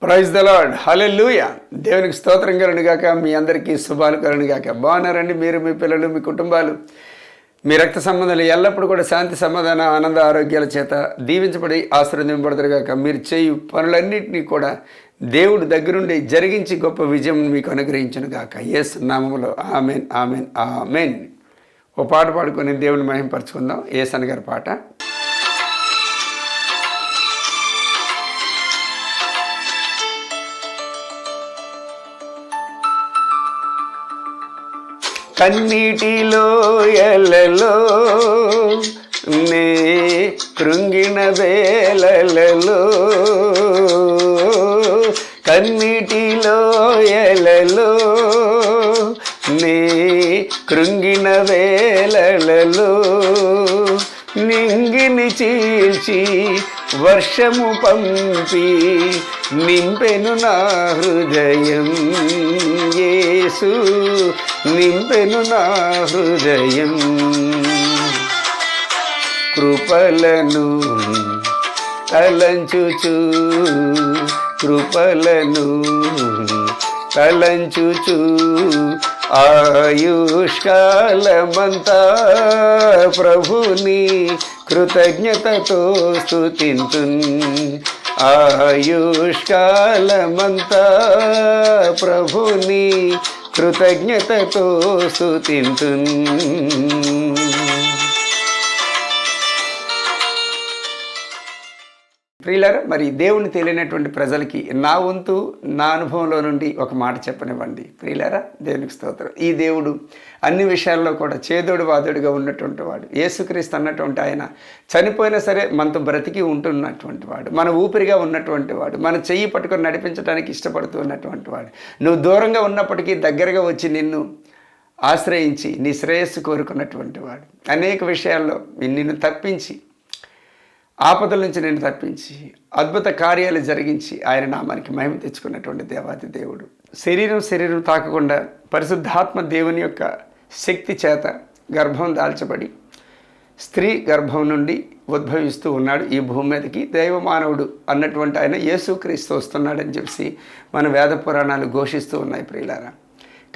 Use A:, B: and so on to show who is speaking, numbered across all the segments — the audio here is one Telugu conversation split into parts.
A: ప్రైజ్ ద లార్డ్, హల్లెలూయా. దేవునికి స్తోత్రం కలుగునుగాక. మీ అందరికీ శుభాలు కలుగునుగాక. బాగున్నారండి మీరు, మీ పిల్లలు, మీ కుటుంబాలు, మీ రక్త సంబంధాలు ఎల్లప్పుడూ కూడా శాంతి, సమాధాన, ఆనంద, ఆరోగ్యాల చేత దీవించబడి ఆశీర్వదింపబడదురుగాక. మీరు చేయు పనులన్నింటినీ కూడా దేవుడు దగ్గరుండి జరిగించి గొప్ప విజయం మీకు అనుగ్రహించునుగాక. యేసు నామములో ఆమెన్, ఆమెన్, ఆమెన్. ఓ పాట పాడుకొని దేవుని మహింపరచుకుందాం. యేసన్న గారి పాట. కన్నీటిలో ఎలలో నే కృంగిన వేలలో, కన్నీటిలో ఎలలో నే కృంగిన వేలలో, నింగిని చీల్చి వర్షము పంపి నింపెను నా హృదయం. యేసు నింపెను నా హృదయం. కృపలను తలంచుచు, కృపలను తలంచుచు ఆయుష్కాలమంతా ప్రభుని కృతజ్ఞతతో స్తుతింతున్. ఆయుష్కాలమంతా ప్రభుని కృతజ్ఞతతో స్తుతింతున్. ప్రియులారా, మరి దేవుని తెలియనటువంటి ప్రజలకి నా వంతు, నా అనుభవంలో నుండి ఒక మాట చెప్పనివ్వండి. ప్రియులారా, దేవునికి స్తోత్రం. ఈ దేవుడు అన్ని విషయాల్లో కూడా చేదోడు వాదోడుగా ఉన్నటువంటి వాడు. యేసుక్రీస్తు అన్నటువంటి ఆయన చనిపోయినా సరే మనతో బ్రతికి ఉంటున్నటువంటి వాడు, మన ఊపిరిగా ఉన్నటువంటి వాడు, మన చెయ్యి పట్టుకొని నడిపించడానికి ఇష్టపడుతూ ఉన్నటువంటి వాడు. నువ్వు దూరంగా ఉన్నప్పటికీ దగ్గరగా వచ్చి నిన్ను ఆశ్రయించి నీ శ్రేయస్సు కోరుకున్నటువంటి వాడు. అనేక విషయాల్లో నిన్ను తప్పించి, ఆపదల నుంచి నేను తప్పించి అద్భుత కార్యాలు జరిగించి ఆయన నామానికి మహిమ తెచ్చుకున్నటువంటి దేవాది దేవుడు. శరీరం తాకకుండా పరిశుద్ధాత్మ దేవుని యొక్క శక్తి చేత గర్భం దాల్చబడి స్త్రీ గర్భం నుండి ఉద్భవిస్తూ ఉన్నాడు ఈ భూమి మీదకి. దైవమానవుడు అన్నటువంటి ఆయన యేసుక్రీస్తు వస్తున్నాడని చెప్పి మన వేద పురాణాలు ఘోషిస్తూ ఉన్నాయి ప్రియులారా.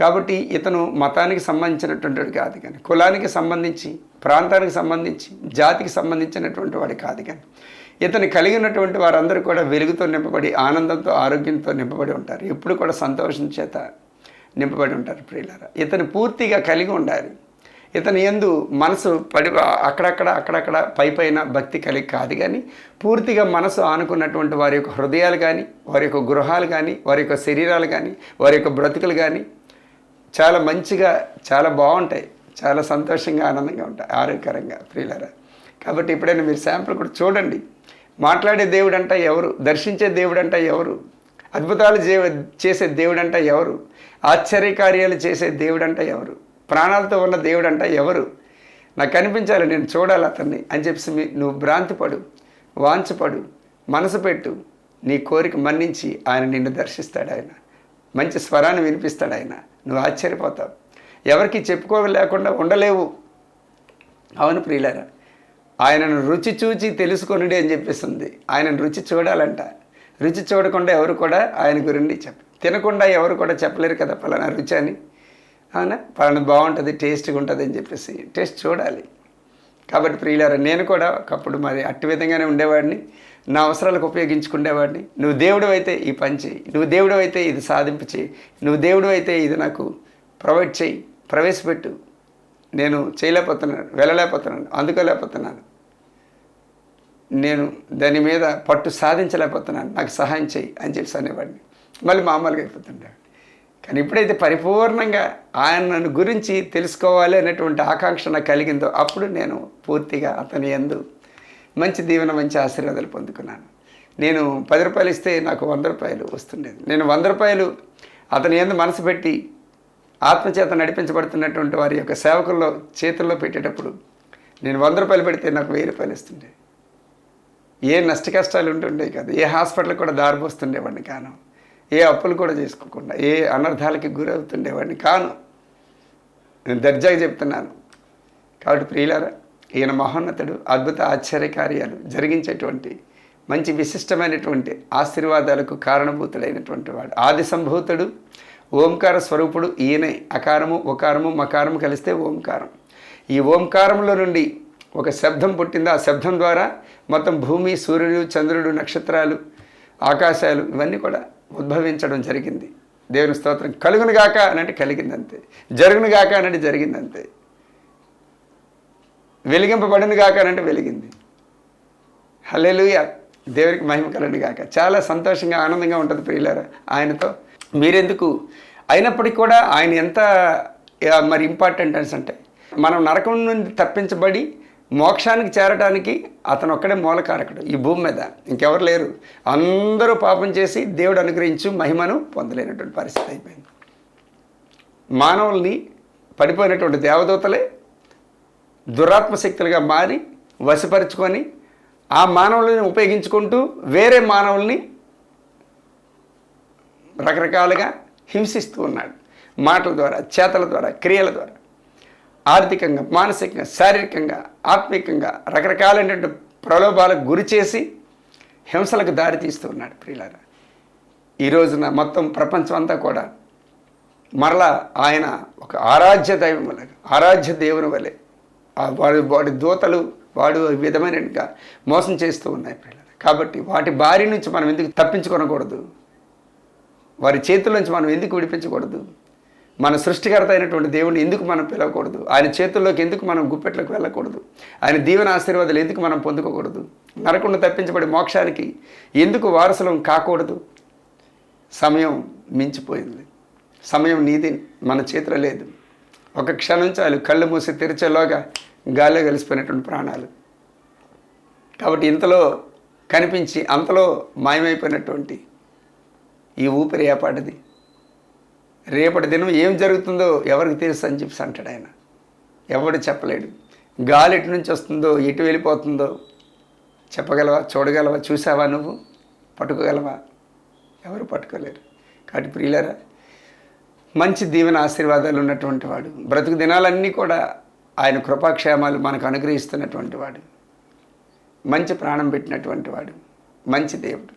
A: కాబట్టి ఇతను మతానికి సంబంధించినటువంటి కాదు, కానీ కులానికి సంబంధించి, ప్రాంతానికి సంబంధించి, జాతికి సంబంధించినటువంటి వాడు కాదు, కానీ ఇతను కలిగినటువంటి వారందరూ కూడా వెలుగుతో నింపబడి, ఆనందంతో, ఆరోగ్యంతో నింపబడి ఉంటారు. ఎప్పుడు కూడా సంతోషం చేత నింపబడి ఉంటారు ప్రియులారా. ఇతను పూర్తిగా కలిగి ఉండాలి. ఇతను యందు మనసు అక్కడక్కడ పైన భక్తి కలిగి కాదు, కానీ పూర్తిగా మనసు ఆనుకున్నటువంటి వారి యొక్క హృదయాలు కానీ, వారి యొక్క గృహాలు కానీ, వారి యొక్క శరీరాలు కానీ, వారి యొక్క బ్రతుకులు కానీ చాలా మంచిగా, చాలా బాగుంటాయి, చాలా సంతోషంగా, ఆనందంగా ఉంటాయి, ఆరోగ్యకరంగా ప్రియులారా. కాబట్టి ఎప్పుడైనా మీరు శాంపుల్ కూడా చూడండి. మాట్లాడే దేవుడు అంట ఎవరు? దర్శించే దేవుడు అంట ఎవరు? అద్భుతాలు చేసే దేవుడు అంట ఎవరు? ఆశ్చర్యకార్యాలు చేసే దేవుడు అంట ఎవరు? ప్రాణాలతో ఉన్న దేవుడు అంట ఎవరు? నాకు కనిపించాలి, నేను చూడాలి అతన్ని అని చెప్పి నువ్వు భ్రాంతిపడు, వాంఛపడు, మనసు పెట్టు. నీ కోరిక మన్నించి ఆయన నిన్ను దర్శిస్తాడు. ఆయన మంచి స్వరాన్ని వినిపిస్తాడు. ఆయన నువ్వు ఆశ్చర్యపోతావు. ఎవరికి చెప్పుకోలేకుండా ఉండలేవు. అవును ప్రియులారా, ఆయనను రుచి చూచి తెలుసుకొనుడి అని చెప్పేస్తుంది. ఆయనను రుచి చూడాలంట. రుచి చూడకుండా ఎవరు కూడా ఆయన గురించి తినకుండా ఎవరు కూడా చెప్పలేరు కదా పలానా రుచి అని. అవునా, పలానా బాగుంటుంది, టేస్ట్గా ఉంటుంది అని చెప్పేసి టేస్ట్ చూడాలి. కాబట్టి ప్రియులారా, నేను కూడా ఒకప్పుడు మరి అట్టి విధంగానే ఉండేవాడిని. నా అవసరాలకు ఉపయోగించుకునేవాడిని. నువ్వు దేవుడు అయితే ఈ పని చేయి, నువ్వు దేవుడు అయితే ఇది సాధింపు చేయి, నువ్వు దేవుడు అయితే ఇది నాకు ప్రొవైడ్ చేయి, ప్రవేశపెట్టు. నేను చేయలేకపోతున్నాను, వెళ్ళలేకపోతున్నాను, అందుకోలేకపోతున్నాను, నేను దాని మీద పట్టు సాధించలేకపోతున్నాను, నాకు సహాయం చేయి అని చెప్పి అనేవాడిని. మళ్ళీ మామూలుగా అయిపోతుండే. కానీ ఎప్పుడైతే పరిపూర్ణంగా ఆయన గురించి తెలుసుకోవాలి అనేటువంటి ఆకాంక్ష నాకు కలిగిందో అప్పుడు నేను పూర్తిగా అతని యందు మంచి దీవెన, మంచి ఆశీర్వాదాలు పొందుకున్నాను. నేను 10 రూపాయలు ఇస్తే నాకు 100 రూపాయలు వస్తుండేది. నేను 100 రూపాయలు అతని యందు మనసు పెట్టి ఆత్మచేత నడిపించబడుతున్నటువంటి వారి యొక్క సేవకుల్లో చేతుల్లో పెట్టేటప్పుడు నేను 100 రూపాయలు పెడితే నాకు 1000 రూపాయలు వస్తుండే. ఏ నష్ట కష్టాలు ఉంటుండే కాదు, ఏ హాస్పిటల్కి కూడా దారిపోస్తుండేవాడిని కాను, ఏ అప్పులు కూడా చేసుకోకుండా, ఏ అనర్థాలకి గురవుతుండేవాడిని కాను. నేను దర్జాగా చెప్తున్నాను. కాబట్టి ప్రియులారా, ఈయన మహోన్నతుడు, అద్భుత ఆశ్చర్యకార్యాలు జరిగించేటువంటి మంచి విశిష్టమైనటువంటి ఆశీర్వాదాలకు కారణభూతుడైనటువంటి వాడు, ఆది సంభూతుడు, ఓంకార స్వరూపుడు ఈయనే. అకారము ఒకారము మకారము కలిస్తే ఓంకారం. ఈ ఓంకారంలో నుండి ఒక శబ్దం పుట్టింది. ఆ శబ్దం ద్వారా మొత్తం భూమి, సూర్యుడు, చంద్రుడు, నక్షత్రాలు, ఆకాశాలు ఇవన్నీ కూడా ఉద్భవించడం జరిగింది. దేవుని స్తోత్రం. కలుగును గాక అని అంటే కలిగిందంతే, జరుగును గాక అని అంటే జరిగిందంతే, వెలిగింపబడును గాక అని అంటే వెలిగింది. హల్లెలూయా, దేవునికి మహిమ కలుగును గాక. చాలా సంతోషంగా ఆనందంగా ఉంటుంది ప్రియులారా ఆయనతో. మీరెందుకు అయినప్పటికీ కూడా ఆయన ఎంత మరి ఇంపార్టెంట్ అంటే, మనం నరకం నుండి తప్పించబడి మోక్షానికి చేరడానికి అతను ఒక్కడే మూలకారకుడు ఈ భూమి మీద, ఇంకెవరు లేరు. అందరూ పాపం చేసి దేవుడు అనుగ్రహించు మహిమను పొందలేనటువంటి పరిస్థితి అయిపోయింది. మానవుల్ని పడిపోయినటువంటి దేవదూతలే దురాత్మ శక్తులుగా మారి వశపరుచుకొని ఆ మానవులని ఉపయోగించుకుంటూ వేరే మానవుల్ని రకరకాలుగా హింసిస్తూ ఉన్నాడు. మాటల ద్వారా, చేతల ద్వారా, క్రియల ద్వారా, ఆర్థికంగా, మానసికంగా, శారీరకంగా, ఆత్మికంగా రకరకాలైనటువంటి ప్రలోభాలకు గురి చేసి హింసలకు దారితీస్తూ ఉన్నాడు ప్రియులారా. ఈ రోజున మొత్తం ప్రపంచం అంతా కూడా మరలా ఆయన ఒక ఆరాధ్య దైవం వలె, ఆరాధ్య దేవుని వలె వాడి దూతలు వాడు విధమైనగా మోసం చేస్తూ ఉన్నాయి ప్రియులారా. కాబట్టి వాటి బారి నుంచి మనం ఎందుకు తప్పించుకొనకూడదు? వారి చేతుల నుంచి మనం ఎందుకు విడిపించకూడదు? మన సృష్టికర్త అయినటువంటి దేవుడిని ఎందుకు మనం పిలవకూడదు? ఆయన చేతుల్లోకి ఎందుకు మనం గుప్పెట్లకు వెళ్ళకూడదు? ఆయన దీవెన ఆశీర్వాదాలు ఎందుకు మనం పొందుకోకూడదు? నరకుండా తప్పించబడి మోక్షానికి ఎందుకు వారసులం కాకూడదు? సమయం మించిపోయింది. సమయం నీది, మన చేతిలో లేదు. ఒక క్షణం చాలు, కళ్ళు మూసి తెరిచేలోగా గాల్లో కలిసిపోయినటువంటి ప్రాణాలు. కాబట్టి ఇంతలో కనిపించి అంతలో మాయమైపోయినటువంటి ఈ ఊపిరి ఏపాటిది? రేపటి దినం ఏం జరుగుతుందో ఎవరికి తెలుసు అని చెప్పి అంటాడు ఆయన. ఎవడు చెప్పలేడు. గాలి ఎటు నుంచి వస్తుందో, ఎటు వెళ్ళిపోతుందో చెప్పగలవా? చూడగలవా? చూసావా? నువ్వు పట్టుకోగలవా? ఎవరు పట్టుకోలేరు. కాబట్టి ప్రియులారా, మంచి దీవెన ఆశీర్వాదాలు ఉన్నటువంటి వాడు, బ్రతుకు దినాలన్నీ కూడా ఆయన కృపాక్షేమాలు మనకు అనుగ్రహిస్తున్నటువంటి వాడు, మంచి ప్రాణం పెట్టినటువంటి వాడు, మంచి దేవుడు,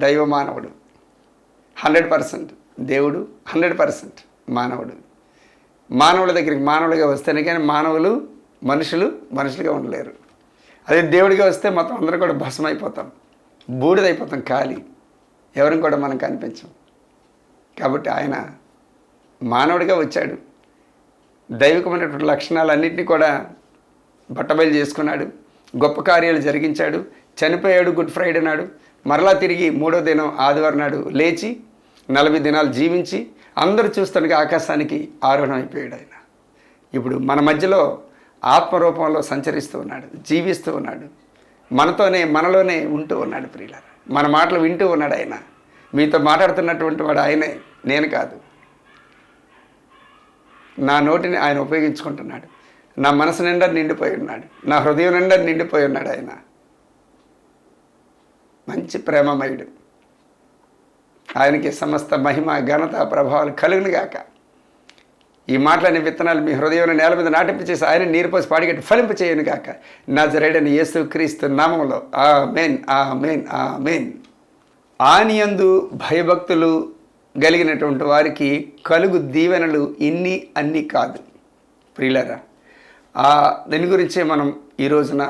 A: దైవ మానవుడు. 100% దేవుడు, 100% మానవుడు. మానవుల దగ్గరికి మానవులుగా వస్తేనే కానీ మానవులు మనుషులుగా ఉండలేరు. అదే దేవుడిగా వస్తే మొత్తం అందరూ కూడా భస్మైపోతాం, బూడిదైపోతాం, ఖాళీ, ఎవరిని కూడా మనం కనిపించం. కాబట్టి ఆయన మానవుడిగా వచ్చాడు, దైవికమైనటువంటి లక్షణాలన్నింటినీ కూడా బట్టబయలు చేసుకున్నాడు, గొప్ప కార్యాలు జరిగించాడు, చనిపోయాడు, గుడ్ ఫ్రైడే నాడు, మరలా తిరిగి 3వ దినం ఆదివారం నాడు లేచి 40 దినాలు జీవించి అందరూ చూస్తుండగా ఆకాశానికి ఆరోహణం అయిపోయాడు. ఆయన ఇప్పుడు మన మధ్యలో ఆత్మరూపంలో సంచరిస్తూ ఉన్నాడు, జీవిస్తూ ఉన్నాడు, మనలోనే ఉంటూ ఉన్నాడు ప్రియులారా. మన మాటలు వింటూ ఉన్నాడు ఆయన. మీతో మాట్లాడుతున్నటువంటి వాడు ఆయనే, నేను కాదు. నా నోటిని ఆయన ఉపయోగించుకుంటున్నాడు. నా మనసు నిండా నిండిపోయి ఉన్నాడు, నా హృదయం నిండా నిండిపోయి ఉన్నాడు ఆయన. మంచి ప్రేమమయుడు. ఆయనకి సమస్త మహిమ, ఘనత, ప్రభావాలు కలుగునుగాక. ఈ మాటలనే విత్తనాలు మీ హృదయంలో నేల మీద నాటింపచేసి ఆయన నీరు పోసి పాడిగట్టి ఫలింప చేయనుగాక. నజరేయుడైన యేసు క్రీస్తు నామములో ఆమేన్, ఆమేన్, ఆమేన్. ఆయనయందు భయభక్తులు కలిగినటువంటి వారికి కలుగు దీవెనలు ఇన్ని అన్నీ కాదు ప్రియులారా. దీని గురించే మనం ఈ రోజున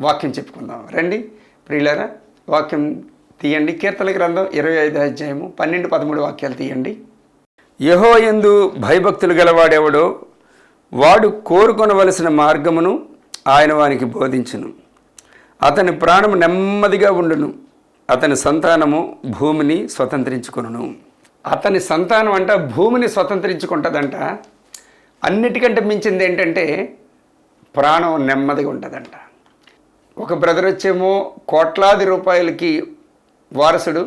A: వాక్యం చెప్పుకుందాం. రండి ప్రియులారా, వాక్యం తీయండి. కీర్తన గ్రంథం 25వ అధ్యాయము 12-13 వాక్యాలు తీయండి. యెహోవాయందు భయభక్తులు గలవాడెవడో వాడు కోరుకొనవలసిన మార్గమును ఆయన వానికి బోధించును. అతని ప్రాణము నెమ్మదిగా ఉండును, అతని సంతానము భూమిని స్వతంత్రించుకొనును. అతని సంతానం అంట భూమిని స్వతంత్రించుకుంటుందంట. అన్నిటికంటే మించింది ఏంటంటే ప్రాణం నెమ్మదిగా ఉంటుందంట. ఒక బ్రదర్ వచ్చేమో కోట్లాది రూపాయలకి వారసుడు,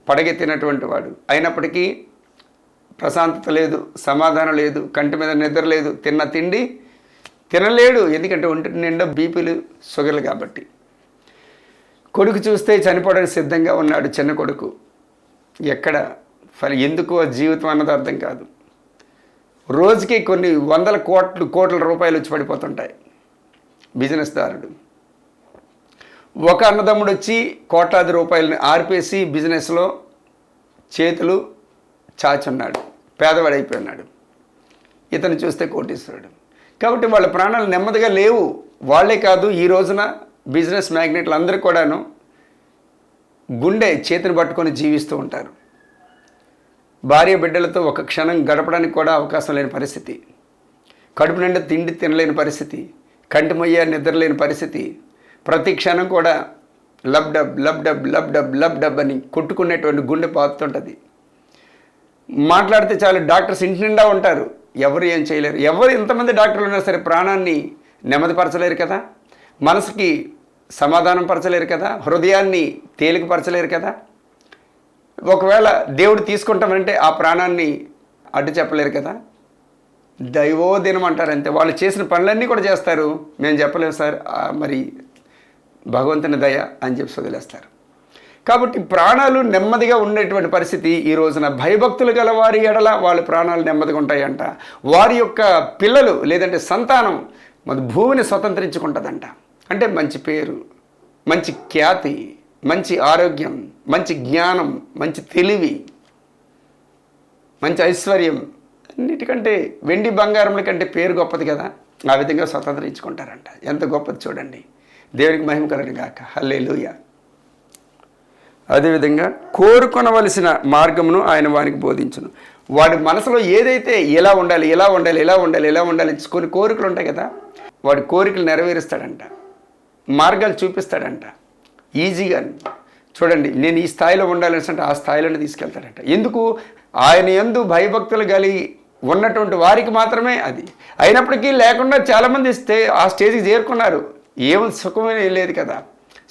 A: పడగెత్తినటువంటి వాడు, అయినప్పటికీ ప్రశాంతత లేదు, సమాధానం లేదు, కంటి మీద నిద్ర లేదు, తిన్న తిండి తినలేడు. ఎందుకంటే ఒంటి నిండా బీపీలు, షుగర్లు. కాబట్టి కొడుకు చూస్తే చనిపోవడానికి సిద్ధంగా ఉన్నాడు, చిన్న కొడుకు. ఎక్కడ ఎందుకు జీవితం అన్నది అర్థం కాదు. రోజుకి కొన్ని వందల కోట్ల రూపాయలు వచ్చి పడిపోతుంటాయి. బిజినెస్ దారుడు ఒక అన్నదమ్ముడు వచ్చి కోట్లాది రూపాయలని ఆర్పేసి బిజినెస్లో చేతులు చాచున్నాడు, పేదవాడైపోయినాడు. ఇతను చూస్తే కోటీశ్వరుడు. కాబట్టి వాళ్ళ ప్రాణాలు నెమ్మదిగా లేవు. వాళ్ళే కాదు, ఈ రోజున బిజినెస్ మ్యాగ్నెట్లు అందరూ కూడాను గుండె చేతిని పట్టుకొని జీవిస్తూ ఉంటారు. భార్య బిడ్డలతో ఒక క్షణం గడపడానికి కూడా అవకాశం లేని పరిస్థితి, కడుపు నిండా తిండి తినలేని పరిస్థితి, కంటి మొయ్య నిద్రలేని పరిస్థితి, ప్రతి క్షణం కూడా lub dub lub dub lub dub lub dub అని కొట్టుకునేటువంటి గుండె పాతుతుంటుంది. మాట్లాడితే చాలు డాక్టర్స్ ఇంటి నిండా ఉంటారు, ఎవరు ఏం చేయలేరు. ఎవరు ఇంతమంది డాక్టర్లు ఉన్నా సరే ప్రాణాన్ని నెమ్మదిపరచలేరు కదా, మనసుకి సమాధానం పరచలేరు కదా, హృదయాన్ని తేలికపరచలేరు కదా. ఒకవేళ దేవుడు తీసుకుంటామంటే ఆ ప్రాణాన్ని అడ్డు చెప్పలేరు కదా. దైవోదినం అంటారు అంతే. వాళ్ళు చేసిన పనులన్నీ కూడా చేస్తారు, మేము చెప్పలేము సార్, మరి భగవంతుని దయ అని చెప్పి వదిలేస్తారు. కాబట్టి ప్రాణాలు నెమ్మదిగా ఉండేటువంటి పరిస్థితి ఈ రోజున భయభక్తులు గల వారి ఎడల వాళ్ళ ప్రాణాలు నెమ్మదిగా ఉంటాయంట. వారి యొక్క పిల్లలు లేదంటే సంతానం మన భూమిని స్వతంత్రించుకుంటుందంట. అంటే మంచి పేరు, మంచి ఖ్యాతి, మంచి ఆరోగ్యం, మంచి జ్ఞానం, మంచి తెలివి, మంచి ఐశ్వర్యం, అన్నిటికంటే వెండి బంగారముల కంటే పేరు గొప్పది కదా. ఆ విధంగా స్వతంత్రించుకుంటారంట. ఎంత గొప్పది చూడండి. దేవునికి మహిమ కలుగును గాక. హల్లెలూయా. అదేవిధంగా కోరుకొనవలసిన మార్గమును ఆయన వానికి బోధించును. వాడి మనసులో ఏదైతే ఎలా ఉండాలి ఎలా ఉండాలి ఎలా ఉండాలి ఎలా ఉండాలి కొన్ని కోరికలు ఉంటాయి కదా, వాడి కోరికలు నెరవేరుస్తాడంట, మార్గాలు చూపిస్తాడంట ఈజీగా. చూడండి, నేను ఈ స్థాయిలో ఉండాలని అంటే ఆ స్థాయిలోనే తీసుకెళ్తాడంట. ఎందుకు? ఆయన యందు భయభక్తులు కలిగి ఉన్నటువంటి వారికి మాత్రమే అది. అయినప్పటికీ లేకుండా చాలామంది ఆ స్టేజ్కి చేరుకున్నారు. ఏం సుఖమే లేదు కదా,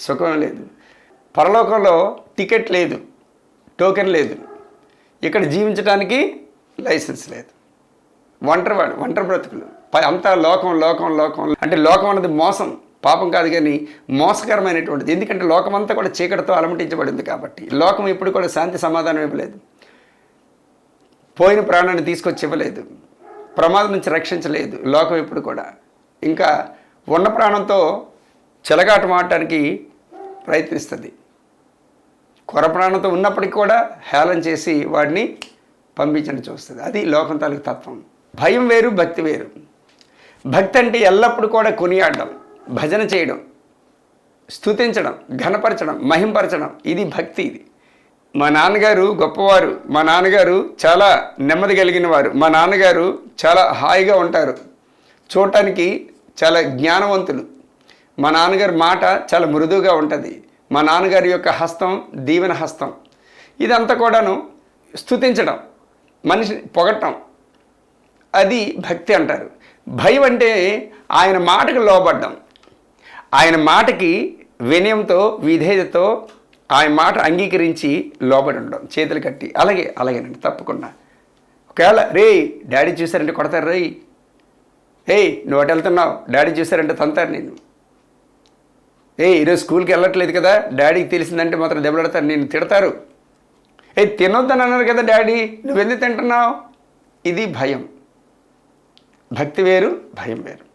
A: సుఖమే లేదు. పరలోకంలో టికెట్ లేదు, టోకెన్ లేదు. ఇక్కడ జీవించడానికి లైసెన్స్ లేదు. ఒంటరి బ్రతుకులు, అంతా లోకం లోకం లోకం. అంటే లోకం అన్నది మోసం, పాపం కాదు కానీ మోసకరమైనటువంటిది. ఎందుకంటే లోకం అంతా కూడా చీకటితో అలమటించబడింది కాబట్టి. లోకం ఎప్పుడు కూడా శాంతి సమాధానం ఇవ్వలేదు, పోయిన ప్రాణాన్ని తీసుకొచ్చి ఇవ్వలేదు, ప్రమాదం నుంచి రక్షించలేదు లోకం ఎప్పుడు కూడా. ఇంకా ఉన్న ప్రాణంతో చెలగాటం ఆడటానికి ప్రయత్నిస్తుంది. కొర ప్రాణంతో ఉన్నప్పటికీ కూడా హేళన చేసి వాడిని పంపించండి చూస్తుంది. అది లోకం తాలూకు తత్వం. భయం వేరు, భక్తి వేరు. భక్తి అంటే ఎల్లప్పుడూ కూడా కొనియాడడం, భజన చేయడం, స్తుతించడం, ఘనపరచడం, మహింపరచడం, ఇది భక్తి. ఇది మా నాన్నగారు గొప్పవారు, మా నాన్నగారు చాలా నెమ్మది కలిగిన వారు, మా నాన్నగారు చాలా హాయిగా ఉంటారు, చూడటానికి చాలా జ్ఞానవంతులు, మా నాన్నగారి మాట చాలా మృదువుగా ఉంటుంది, మా నాన్నగారి యొక్క హస్తం దీవెన హస్తం. ఇదంతా కూడాను స్తుతించడం, మనిషిని పొగట్టం, అది భక్తి అంటారు. భయం అంటే ఆయన మాటకు లోబడ్డం, ఆయన మాటకి వినయంతో విధేయతతో ఆయన మాట అంగీకరించి లోబడి ఉండడం, చేతులు కట్టి. అలాగేనండి, తప్పకుండా. ఒకవేళ రే డాడీ చూసారంటే కొడతారు, రే నువ్వు అటు వెళ్తున్నావు, డాడీ చూసారంటే తంతారు నేను, ఈరోజు స్కూల్కి వెళ్ళట్లేదు కదా, డాడీకి తెలిసిందంటే మాత్రం దెబ్బలాడతారు, నేను తిడతారు, తినొద్దని అన్నారు కదా డాడీ, నువ్వెందుకు తింటున్నావు. ఇది భయం. భక్తి వేరు, భయం వేరు.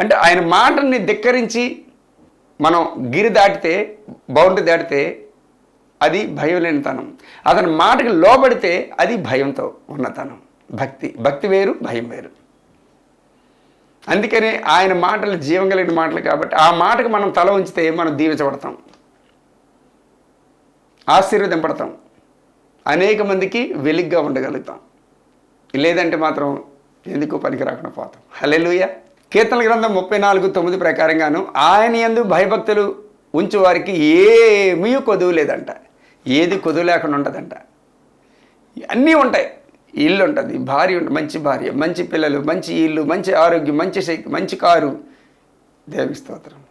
A: అంటే ఆయన మాటని ధిక్కరించి మనం గిరి దాటితే, బౌండరీ దాటితే అది భయం లేనితనం. అతని మాటకి లోబడితే అది భయంతో ఉన్నతనం. భక్తి వేరు, భయం వేరు. అందుకనే ఆయన మాటలు జీవం కలిగిన మాటలు కాబట్టి ఆ మాటకు మనం తల ఉంచితే మనం దీవించబడతాం, ఆశీర్వదింపడతాం, అనేక మందికి వెలుగ్గా ఉండగలుగుతాం. లేదంటే మాత్రం ఎందుకు పనికి రాకుండా పోతాం. హల్లెలూయా. కీర్తనల గ్రంథం 34:9 ప్రకారంగాను ఆయన యందు భయభక్తులు ఉంచు వారికి ఏమీ కొదువు లేదంట. ఏది కొదువు లేకుండా ఉంటుందంట. అన్నీ ఉంటాయి. ఇల్లు ఉంటుంది, భార్య ఉంటుంది, మంచి భార్య, మంచి పిల్లలు, మంచి ఇల్లు, మంచి ఆరోగ్యం, మంచి శక్తి, మంచి కారు. దేవుని స్తోత్రం.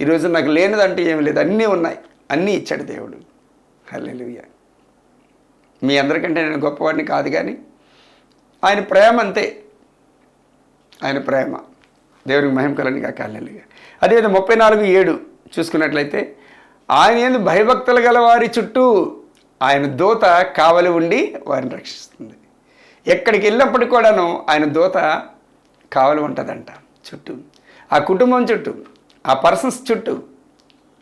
A: ఈరోజు నాకు లేనిదంటే ఏమి లేదు, అన్నీ ఉన్నాయి, అన్నీ ఇచ్చాడు దేవుడు. హల్లెలూయా. మీ అందరికంటే నేను గొప్పవాడిని కాదు, కానీ ఆయన ప్రేమ అంతే. ఆయన ప్రేమ. దేవునికి మహిమ కలుగును గాక. హల్లెలూయా. అదేవిధంగా 34:7 చూసుకున్నట్లయితే ఆయన యందు భయభక్తులు గల వారి చుట్టూ ఆయన దూత కావలి ఉండి వారిని రక్షిస్తుంది. ఎక్కడికి వెళ్ళినప్పటికి కూడాను ఆయన దూత కావలి ఉంటుందంట చుట్టూ, ఆ కుటుంబం చుట్టూ, ఆ పర్సన్స్ చుట్టూ,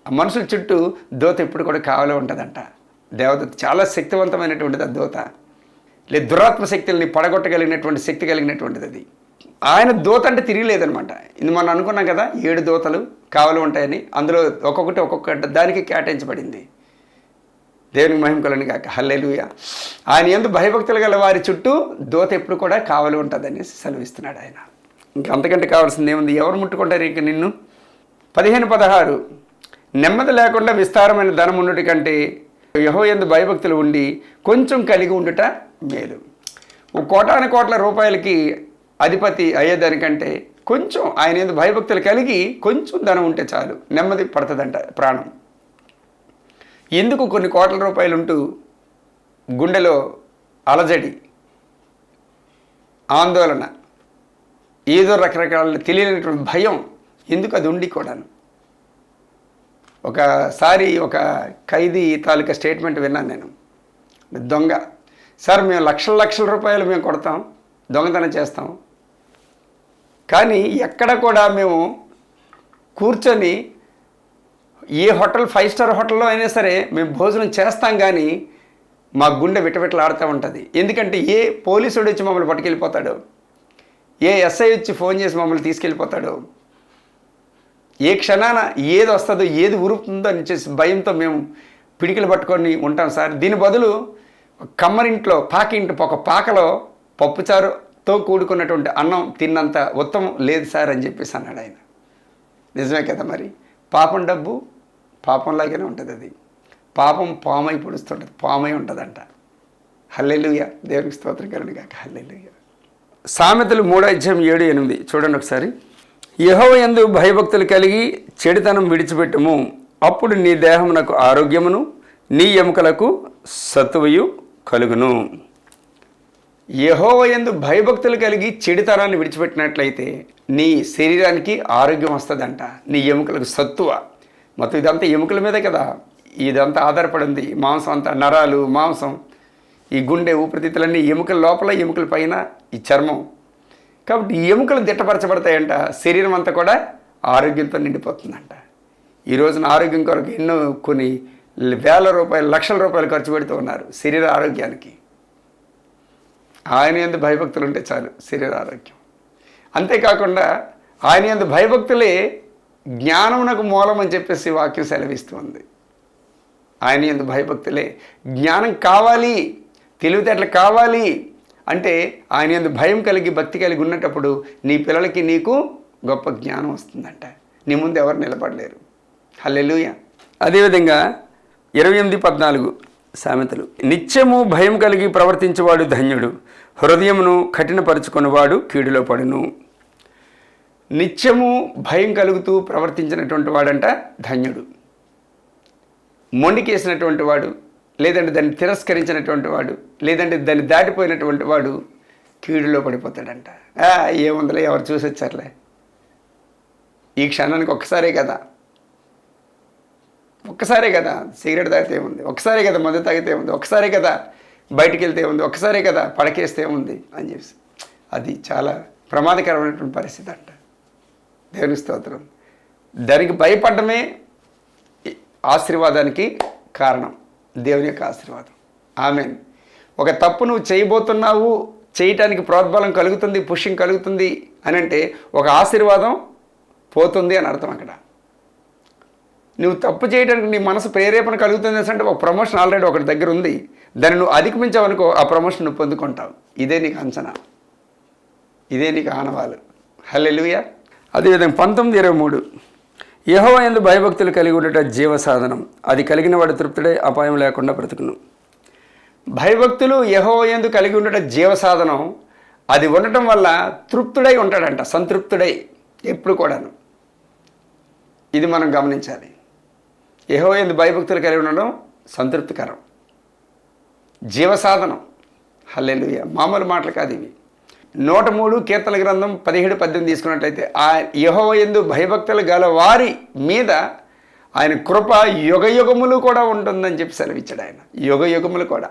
A: ఆ మనుషుల చుట్టూ దూత ఎప్పుడు కూడా కావలే ఉంటుందంట. దేవదూత చాలా శక్తివంతమైనటువంటిది ఆ దూత. లేదు, దురాత్మ శక్తుల్ని పడగొట్టగలిగినటువంటి శక్తి కలిగినటువంటిది అది. ఆయన దూత అంటే తిరిగిలేదనమాట. ఇది మనం అనుకున్నాం కదా, 7 దూతలు కావలు ఉంటాయని. అందులో ఒక్కొక్క దానికి కేటాయించబడింది. దేవునికి మహిమ కలుగును గాక. హల్లెలూయా. ఆయన యందు భయభక్తులు గల వారి చుట్టూ దూత ఎప్పుడు కూడా కావలి ఉంటుందని సెలవిస్తున్నాడు ఆయన. ఇంకా అంతకంటే కావాల్సింది ఏముంది? ఎవరు ముట్టుకుంటారు ఇంక నిన్ను? 15-16 నెమ్మది లేకుండా విస్తారమైన ధనం ఉండుట కంటే యెహోవా యందు భయభక్తులు ఉండి కొంచెం కలిగి ఉండుట మేలు. 1,00,00,000 రూపాయలకి అధిపతి అయ్యేదానికంటే కొంచెం ఆయన యందు భయభక్తులు కలిగి కొంచెం ధనం ఉంటే చాలు, నెమ్మది పడుతుందంట ప్రాణం. ఎందుకు కొన్ని కోట్ల రూపాయలు ఉంటూ గుండెలో అలజడి, ఆందోళన, ఏదో రకరకాల తెలియనటువంటి భయం ఎందుకు అది ఉండి కూడాను? ఒకసారి ఒక ఖైదీ తాలూకా స్టేట్మెంట్ విన్నాను నేను. దొంగ, సార్ మేము లక్షల రూపాయలు మేము కొడతాం, దొంగతనం చేస్తాం, కానీ ఎక్కడ కూడా మేము కూర్చొని ఏ హోటల్ 5 స్టార్ హోటల్లో అయినా సరే మేము భోజనం చేస్తాం, కానీ మా గుండె విటవిటలాడుతూ ఉంటుంది. ఎందుకంటే ఏ పోలీసుడు వచ్చి మమ్మల్ని పట్టుకెళ్ళిపోతాడు, ఏ ఎస్ఐ వచ్చి ఫోన్ చేసి మమ్మల్ని తీసుకెళ్ళిపోతాడు, ఏ క్షణాన ఏది వస్తుందో ఏది ఉరుకుతుందో అని చేసి భయంతో మేము పిడికిలు పట్టుకొని ఉంటాం సార్. దీని బదులు కమ్మరింట్లో ఒక పాకలో పప్పుచారుతో కూడుకున్నటువంటి అన్నం తిన్నంత ఉత్తమం లేదు సార్ అని చెప్పేసి అన్నాడు ఆయన. నిజమే కదా మరి. పాపం డబ్బు పాపంలాగానే ఉంటుంది. అది పాపం పామై పొడుస్తుంటుంది, పామై ఉంటుందంట. హల్లెలూయా. దేవునికి స్తోత్రం కలుగును గాక. హల్లెలూయా. సామెతలు 3:7-8 చూడండి ఒకసారి. యెహోవా యందు భయభక్తులు కలిగి చెడుతనం విడిచిపెట్టుము, అప్పుడు నీ దేహమునకు ఆరోగ్యమును నీ ఎముకలకు సత్తువయు కలుగును. యెహోవా యందు భయభక్తులు కలిగి చెడుతనాన్ని విడిచిపెట్టినట్లయితే నీ శరీరానికి ఆరోగ్యం వస్తుందంట, నీ ఎముకలకు సత్తువ. మొత్తం ఇదంతా ఎముకల మీదే కదా ఇదంతా ఆధారపడింది. మాంసం అంతా, నరాలు, మాంసం, ఈ గుండె, ఊపిరితిత్తులన్నీ ఎముకల లోపల, ఎముకల పైన ఈ చర్మం. కాబట్టి ఈ ఎముకలు దిట్టపరచబడతాయంట, శరీరం అంతా కూడా ఆరోగ్యంతో నిండిపోతుందంట. ఈ రోజున ఆరోగ్యం కొరకు ఎన్నో కొన్ని వేల రూపాయలు, లక్షల రూపాయలు ఖర్చు పెడుతూ ఉన్నారు శరీర ఆరోగ్యానికి. ఆయన యందు భయభక్తులు ఉంటే చాలు శరీర ఆరోగ్యం. అంతేకాకుండా ఆయన యందు భయభక్తులే జ్ఞానమునకు మూలం అని చెప్పేసి వాక్యం సెలవిస్తుంది. ఆయన యందు భయభక్తులే జ్ఞానం కావాలి, తెలివితేటలు కావాలి అంటే ఆయన యందు భయం కలిగి భక్తి కలిగి ఉన్నప్పుడు నీ పిల్లలకి నీకు గొప్ప జ్ఞానం వస్తుందంట. నీ ముందు ఎవరు నిలబడలేరు. హల్లెలూయా. అదేవిధంగా 28-14 సామెతలు. నిత్యము భయం కలిగి ప్రవర్తించేవాడు ధన్యుడు, హృదయమును కఠినపరుచుకున్నవాడు కీడులో పడును. నిత్యము భయం కలుగుతూ ప్రవర్తించినటువంటి వాడంట ధన్యుడు. మొండికేసినటువంటి వాడు, లేదంటే దాన్ని తిరస్కరించినటువంటి వాడు, లేదంటే దాన్ని దాటిపోయినటువంటి వాడు కీడులో పడిపోతాడంట. ఏముందలే, ఎవరు చూసి వచ్చారులే, ఈ క్షణానికి ఒక్కసారే కదా సిగరెట్ తాగితే ఉంది, ఒక్కసారే కదా మందు తాగితే ఉంది, ఒక్కసారే కదా బయటికి వెళ్తే ఉంది, ఒక్కసారే కదా పడకేస్తే ఉంది అని చెప్పి అది చాలా ప్రమాదకరమైనటువంటి పరిస్థితి అంట. దేవుని స్తోత్రం. దానికి భయపడమే ఆశీర్వాదానికి కారణం, దేవుని యొక్క ఆశీర్వాదం. ఆమేన్. ఒక తప్పు నువ్వు చేయబోతున్నావు, చేయటానికి ప్రోద్బలం కలుగుతుంది, పుష్యం కలుగుతుంది అని అంటే ఒక ఆశీర్వాదం పోతుంది అని అర్థం. అక్కడ నువ్వు తప్పు చేయడానికి నీ మనసు ప్రేరేపణ కలుగుతుంది అంటే ఒక ప్రమోషన్ ఆల్రెడీ ఒకటి దగ్గర ఉంది, దాన్ని నువ్వు అధిగమించావనుకో ఆ ప్రమోషన్ నువ్వు పొందుకుంటావు. ఇదే నీకు అంచనా, ఇదే నీకు ఆనవాలు. హల్లెలూయా. అదేవిధంగా 19:23 యెహోవా యందు భయభక్తులు కలిగి ఉండట జీవ సాధనం, అది కలిగిన వాడు తృప్తుడై అపాయం లేకుండా బ్రతుకును. భయభక్తులు యెహోవా యందు కలిగి ఉండట జీవ సాధనం, అది ఉండటం వల్ల తృప్తుడై ఉంటాడంట, సంతృప్తుడై ఎప్పుడు కూడాను. ఇది మనం గమనించాలి. యెహోవా యందు భయభక్తులు కలిగి ఉండడం సంతృప్తికరం, జీవసాధనం. హల్లెలూయా. మామూలు మాటలు కాదు ఇవి. 103 కీర్తన గ్రంథం 17-18 తీసుకున్నట్లయితే ఆ యెహోవా యందు భయభక్తులు గల వారి మీద ఆయన కృప యుగయుగములు కూడా ఉంటుందని చెప్పి సెలవిచ్చాడు ఆయన. యుగయుగములు కూడా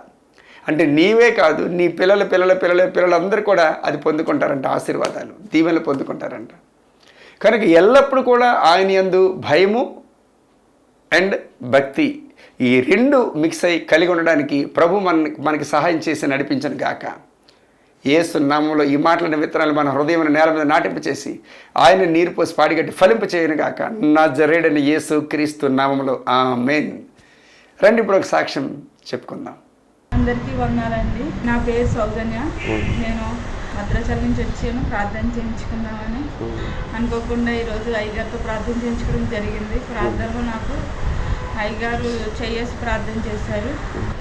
A: అంటే నీవే కాదు, నీ పిల్లలందరూ కూడా అది పొందుకుంటారంట, ఆశీర్వాదాలు, దీవెనలు పొందుకుంటారంట. కనుక ఎల్లప్పుడూ కూడా ఆయన యందు భయము అండ్ భక్తి, ఈ రెండు మిక్స్ అయ్యి కలిగి ఉండడానికి ప్రభు మనకి సహాయం చేసి నడిపించను గాక. యేసు నామంలో ఈ మాటల విత్తనాలు మన హృదయం నేల మీద నాటింపచేసి ఆయన నీరు పోసి పాడిగట్టి ఫలింప చేయను గాక. నజరేయుడైన యేసు క్రీస్తు నామంలో ఆమేన్. రండి ఇప్పుడు ఒక సాక్ష్యం చెప్పుకుందాం.
B: అందరికీ వందనాలండి. నా పేరు సౌజన్య. నేను భద్రాచలం నుంచి వచ్చాను ప్రార్థన చేయించుకుందామని. అనుకోకుండా ఈరోజు అయ్యగారితో ప్రార్థన చేయించుకోవడం జరిగింది. ప్రార్థనలో నాకు అయ్యగారు చేసి ప్రార్థన చేశారు.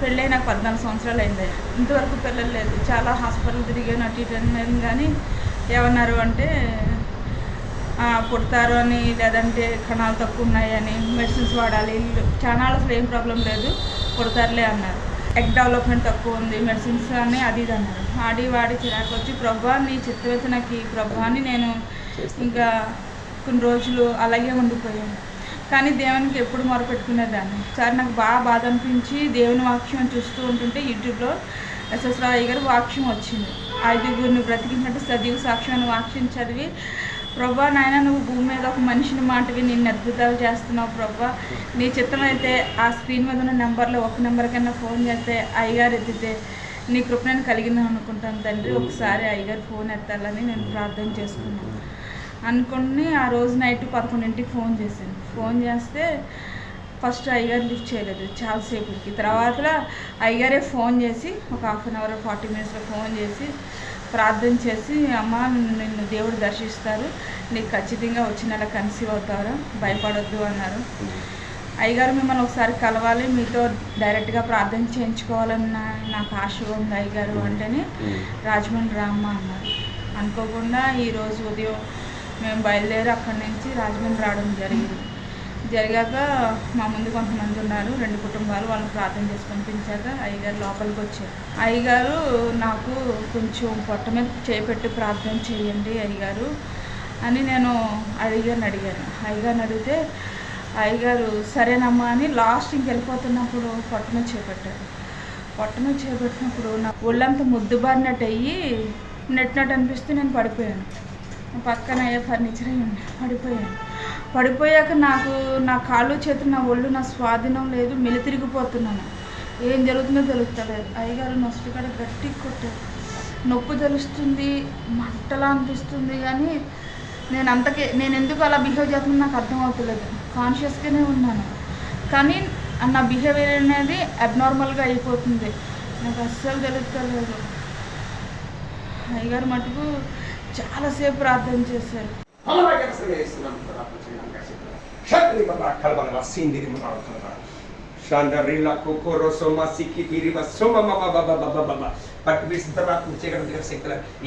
B: పెళ్ళై నాకు 14 సంవత్సరాలు అయింది. ఇంతవరకు పిల్లలు లేదు. చాలా హాస్పిటల్ తిరిగాను, అటు ఇటు అన్నాను. కానీ ఏమన్నారు అంటే పుడతారు అని, లేదంటే కణాలు తక్కువ ఉన్నాయని, మెడిసిన్స్ వాడాలి, చాలా అసలు ఏం ప్రాబ్లం లేదు, పుడతారులే అన్నారు. ఎగ్ డెవలప్మెంట్ తక్కువ ఉంది, మెడిసిన్స్ అని అది ఇది అన్నారు. వాడి చిరాకు వచ్చి ప్రభా నీ చిత్తవేత నాకు ఈ ప్రభాని నేను ఇంకా కొన్ని రోజులు అలాగే ఉండిపోయాను. కానీ దేవునికి ఎప్పుడు మొరపెట్టుకునేదాన్ని. సార్ నాకు బాగా బాధ అనిపించి దేవుని వాక్యం చూస్తూ ఉంటుంటే యూట్యూబ్లో ఎస్ఎస్ రావు గారు వాక్యం వచ్చింది. 5గురిని బ్రతికించినట్టు సజీవ సాక్ష్యం అని వాక్యం చదివి, ప్రభా నాయన నువ్వు భూమి మీద ఒక మనిషిని మాటవి నిన్ను అద్భుతాలు చేస్తున్నావు ప్రభా, నీ చిత్తం అయితే ఆ స్క్రీన్ మీద ఉన్న నెంబర్లో ఒక నెంబర్ కన్నా ఫోన్ చేస్తే అయ్యగారు ఎత్తితే నీ కృప నేను కలిగిందని అనుకుంటాను తండ్రి. ఒకసారి అయ్యగారు ఫోన్ ఎత్తాలని నేను ప్రార్థన చేసుకున్నాను. అనుకుని ఆ రోజు నైట్ 11ంటికి ఫోన్ చేశాను. ఫోన్ చేస్తే ఫస్ట్ అయ్యగారు లిఫ్ట్ చేయలేదు చాలాసేపటికి. తర్వాత అయ్యగారే ఫోన్ చేసి ఒక 1/2 అవర్ 40 మినిట్స్లో ఫోన్ చేసి ప్రార్థన చేసి, అమ్మ నిన్ను దేవుడు దర్శిస్తారు, నీకు ఖచ్చితంగా వచ్చి నెల కన్సీవ్ అవుతారు, భయపడొద్దు అన్నారు. అయ్యగారు మిమ్మల్ని ఒకసారి కలవాలి, మీతో డైరెక్ట్గా ప్రార్థన చేయించుకోవాలన్న నాకు ఆశ ఉంది అయ్యగారు అంటేనే రాజమండ్రి రామ్మ అన్నారు. అనుకోకుండా ఈరోజు ఉదయం మేము బయలుదేరి అక్కడి నుంచి రాజమండ్రి రావడం జరిగాక మా ముందు కొంతమంది ఉన్నారు, 2 కుటుంబాలు, వాళ్ళని ప్రార్థన చేసి పంపించాక అయ్యగారు లోపలికి వచ్చారు. అయ్యగారు నాకు కొంచెం పొట్ట మీద చేపెట్టి ప్రార్థన చేయండి అయ్యగారు అని నేను అయ్యగారిని అడిగితే అయ్యగారు సరేనమ్మా అని లాస్ట్ ఇంకెళ్ళిపోతున్నప్పుడు పొట్ట మీద చేపెట్టినప్పుడు నా ఒళ్ళంతా ముద్దుబారినట్టు అయ్యి నెట్టినట్టు అనిపిస్తే నేను పడిపోయాను. పక్కన అయ్యే ఫర్నిచర్ అయ్యి పడిపోయాక నాకు నా కాళ్ళు చేతులు, నా ఒళ్ళు, నా స్వాధీనం లేదు, మెలితిరిగిపోతున్నాను. ఏం జరుగుతుందో తెలుస్తలేదు. అయ్యగారు నొస్టి కాడ గట్టిగా కొట్టారు. నొప్పి తెలుస్తుంది, మంటలా అనిపిస్తుంది. కానీ నేను ఎందుకు అలా బిహేవ్ చేస్తున్నా నాకు అర్థం అవుతలేదు. కాన్షియస్గానే ఉన్నాను, కానీ నా బిహేవియర్ అనేది అబ్నార్మల్గా అయిపోతుంది. నాకు అస్సలు తెలుస్తలేదు. అయ్యగారు మటుకు చాలాసేపు ప్రార్థన చేశారు.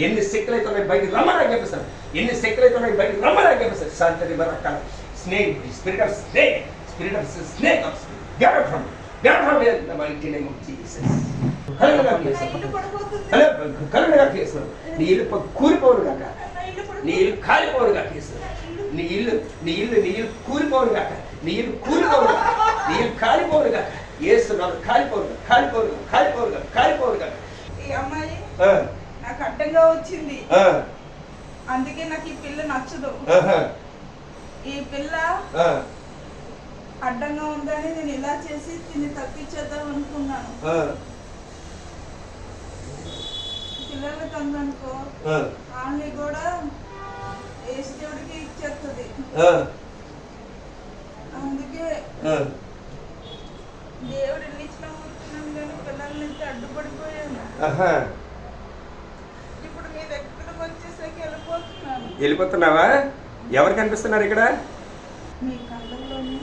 A: ఎన్ని శక్తులు అయితే బయట రమ్మని చెప్పేస్తారు, ఎన్ని శక్తులు అయితే బయట రమ్మని చెప్పేస్తారు. శాంతి బరకాల snake, spirit of snake, get out from the mighty name of Jesus. కరుణగా చేస్తాను. నీ ఇల్లు కూలిపోను కాక, నీ ఇల్లు కాలిపోను కాక, నీ ఇల్లు కూలిపోను కాక, నీ ఇల్లు కాలిపోను కాక, ఏస్తున్నాను కాలిపోను కాక.
B: ఈ అమ్మాయి నాకు అడ్డంగా వచ్చింది, అందుకే నాకు ఈ పిల్ల నచ్చదు. ఈ పిల్ల అడ్డంగా ఉందని నేను ఇలా చేసి తిని తప్పించేద్దాం అనుకున్నాను. పిల్లలకి అందనుకో ఆమె కూడా దేవుడికి ఇచ్చేస్తుంది. అందుకే దేవుడు ఇచ్చిన ఊరుకున్నాను, కానీ పిల్లల నుంచి అడ్డుపడిపోయాను. ఇప్పుడు మీ దగ్గరకు వచ్చేసరికి
A: వెళ్ళిపోతున్నావా? ఎవరు కనిపిస్తున్నారు ఇక్కడ?
B: మీ కళ్ళల్లోనే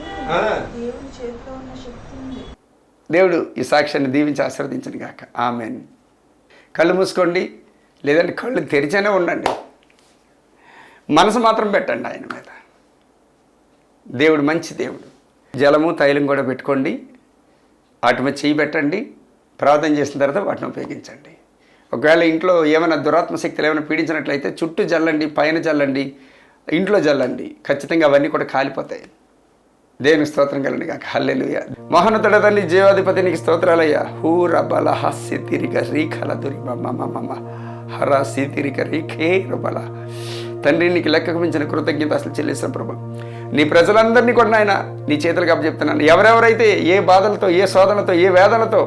B: దేవుడి చేతిలో ఉన్న శక్తి ఉంది.
A: దేవుడు ఈ సాక్ష్యాన్ని దీవించి ఆశీర్వదించను గాక. ఆమేన్. కళ్ళు మూసుకోండి, లేదంటే కళ్ళు తెరిచేనే ఉండండి. మనసు మాత్రం పెట్టండి ఆయన మీద. దేవుడు మంచి దేవుడు. జలము తైలం కూడా పెట్టుకోండి, వాటి మీద చేయి పెట్టండి. ప్రార్థన చేసిన తర్వాత వాటిని ఉపయోగించండి. ఒకవేళ ఇంట్లో ఏమైనా దురాత్మ శక్తులు ఏమైనా పీడించినట్లయితే చుట్టూ జల్లండి, పైన జల్లండి, ఇంట్లో జల్లండి. ఖచ్చితంగా అవన్నీ కూడా కాలిపోతాయి. దేవుని స్తోత్రం కలండి కాక. హల్లెలూయా. మహోన్నతుడ తండ్రి, జీవాధిపతి నీకు స్తోత్రాలయ్యా. హూర బల హాస్య తిరిగ రీఖల దురి మమ్మ హరాసి తిరిగ రీఖే బల. తండ్రి నీకు లెక్కకు మించిన కృతజ్ఞత అసలు చెల్లిస్తాం ప్రభు. నీ ప్రజలందరినీ కూడా నాయన నీ చేతులకు అప్పచెప్తున్నాను. ఎవరెవరైతే ఏ బాధలతో, ఏ శోధనలతో, ఏ వేదనతో,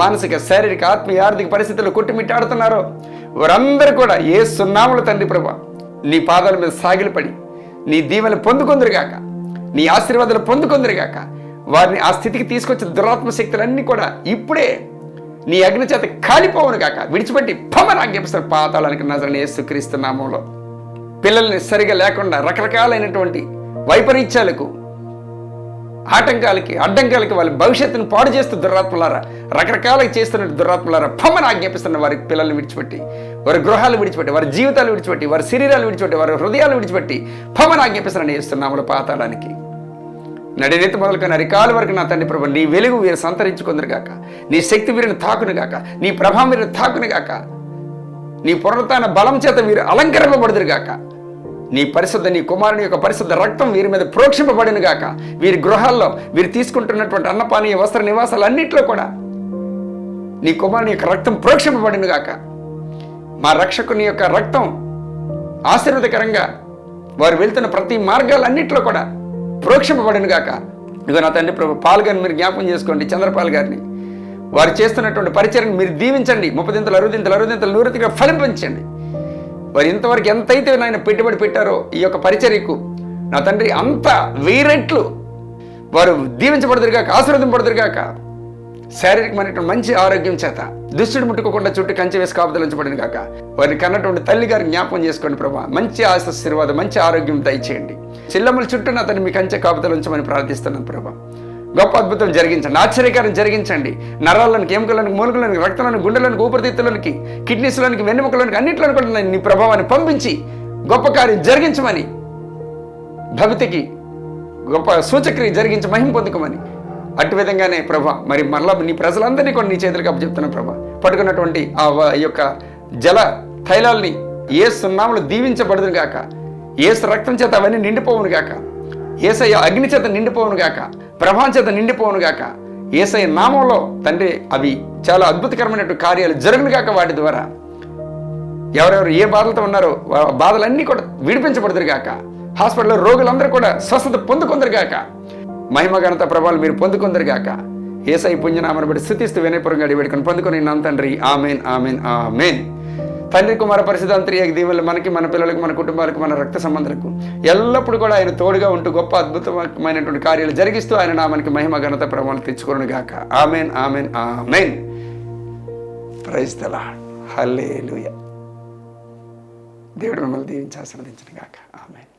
A: మానసిక, శారీరక, ఆత్మీయ, ఆర్థిక పరిస్థితుల్లో కొట్టుమిట్టాడుతున్నారో వారందరూ కూడా ఏ సున్నాములు తండ్రి ప్రభా నీ పాదాల మీద సాగిలపడి నీ దీవెనలు పొందుకొందురుగాక, నీ ఆశీర్వాదాలు పొందుకొందురుగాక. వారిని ఆ స్థితికి తీసుకొచ్చిన దురాత్మ శక్తులన్నీ కూడా ఇప్పుడే నీ అగ్ని చేత కాలిపోవును గాక, విడిచిపెట్టి పమని ఆజ్ఞాపిస్తారు పాతాళానికి నజరేయుడైన యేసుక్రీస్తు నామములో. పిల్లల్ని సరిగా లేకుండా రకరకాలైనటువంటి వైపరీత్యాలకు, ఆటంకాలకి, అడ్డంకాలకి వాళ్ళ భవిష్యత్తును పాడు చేస్తూ దురాత్మలారా, రకరకాలుగా చేస్తున్న దురాత్మలారా పమని ఆజ్ఞాపిస్తున్న వారి పిల్లల్ని విడిచిపెట్టి, వారి గృహాలు విడిచిపెట్టి, వారి జీవితాలు విడిచిపెట్టి, వారి శరీరాలు విడిచిపెట్టి, వారి హృదయాలు విడిచిపెట్టి పమని ఆజ్ఞాపిస్తున్న యేసునామములో పాతాళానికి నడినెత్తి మొదలుకొని అరికాల వరకు నా తండ్రి ప్రభు నీ వెలుగు వీరు సంతరించుకుందరుగాక, నీ శక్తి వీరిని తాకునుగాక, నీ ప్రభావం వీరిని తాకునుగాక, నీ పునరుత్థాన బలం చేత వీరు అలంకరింపబడుదురుగాక, నీ పరిశుద్ధ, నీ కుమారుని యొక్క పరిశుద్ధ రక్తం వీరి మీద ప్రోక్షింపబడిన గాక. వీరి గృహాల్లో వీరు తీసుకుంటున్నటువంటి అన్నపానీయ వస్త్ర నివాసాలు అన్నింటిలో కూడా నీ కుమారుని యొక్క రక్తం ప్రోక్షింపబడిన గాక. మా రక్షకుని యొక్క రక్తం ఆశీర్వదకరంగా వారు వెళ్తున్న ప్రతి మార్గాలన్నింటిలో కూడా ప్రోక్షింపబడిన గాక. ఇదిగో నా తండ్రి ప్రభు పాల్ గారిని మీరు జ్ఞాపకం చేసుకోండి, చంద్రపాల్ గారిని. వారు చేస్తున్నటువంటి పరిచర్ని మీరు దీవించండి, 30 దింతలు 60 దింతలు 60 దింతలు 100 ఫలింపంచండి. వారు ఇంతవరకు ఎంతైతే నాయన పెట్టుబడి పెట్టారో ఈ యొక్క పరిచర్యకు నా తండ్రి అంత 1000 రెట్లు వారు దీవించబడుదురుగాక, ఆశీర్వదింపబడుదురుగాక. శారీరకమైనటువంటి మంచి ఆరోగ్యం చేత దుష్టుడు ముట్టుకోకుండా చుట్టూ కంచె వేసి కాపుదలు ఉంచబడిన గాక. వారిని కన్నటువంటి తల్లి గారిని జ్ఞాపకం చేసుకోండి ప్రభా, మంచి ఆశీర్వాదం, మంచి ఆరోగ్యం దయచేయండి. చెల్లెమ్మల చుట్టూ నా తండ్రి మీ కంచె కాపుదలు ఉంచమని ప్రార్థిస్తున్నాను ప్రభా. గొప్ప అద్భుతం జరిగించండి, ఆశ్చర్యకారం జరిగించండి. నరాలనికి, ఎముకలకు, మూలకులకు, రక్తాలకు, గుండెలకు, ఊపిరితిత్తులకి, కిడ్నీస్లోనికి, వెన్నెముకలోనికి అన్నింటిలో కూడా నీ ప్రభావాన్ని పంపించి గొప్ప కార్యం జరిగించమని, భక్తికి గొప్ప సూచక్రియ జరిగించి మహిమ పొందుకోమని, అటు విధంగానే ప్రభా మరి మరలా నీ ప్రజలందరినీ కూడా నీ చేతులకు అప్పచెప్తున్నాను ప్రభా. పట్టుకున్నటువంటి ఆ యొక్క జల తైలాల్ని యేసు నామములో దీవించబడును గాక, యేసు రక్తం చేత అవన్నీ నిండిపోవును గాక, యేసయ్య అగ్ని చేత నిండిపోవును గాక, ప్రభావం చేత నిండిపోవును గాక. యేసయ్య నామంలో తండ్రి అవి చాలా అద్భుతకరమైనటువంటి కార్యాలు జరుగును గాక. వాటి ద్వారా ఎవరెవరు ఏ బాధలతో ఉన్నారో బాధలన్నీ కూడా విడిపించబడుదురు గాక. హాస్పిటల్లో రోగులందరూ కూడా స్వస్థత పొందుకుందరు గాక. మహిమ ఘనత ప్రభావాలు మీరు పొందుకుందరు గాక. యేసయ్య పుణ్యనామను బట్టి స్తుతిస్తూ వినయపూర్వకంగా అడిగిపెట్టుకొని పొందుకొని నా తండ్రి ఆమెన్, ఆమెన్, ఆమెన్. తండ్రి కుమార పరిశుద్ధాంతర్య దీవెనలు మనకి, మన పిల్లలకు, మన కుటుంబాలకు, మన రక్త సంబంధాలకు ఎల్లప్పుడూ కూడా ఆయన తోడుగా ఉంటూ గొప్ప అద్భుతమైనటువంటి కార్యాలు జరిగిస్తూ ఆయన నామానికి మహిమ ఘనత ప్రభావాలు తెచ్చుకోను గాక. Amen, amen, amen. Praise the Lord. Hallelujah. దేవుడు మిమ్మల్ని దీవించి ఆశీర్వదించును గాక. ఆమెన్.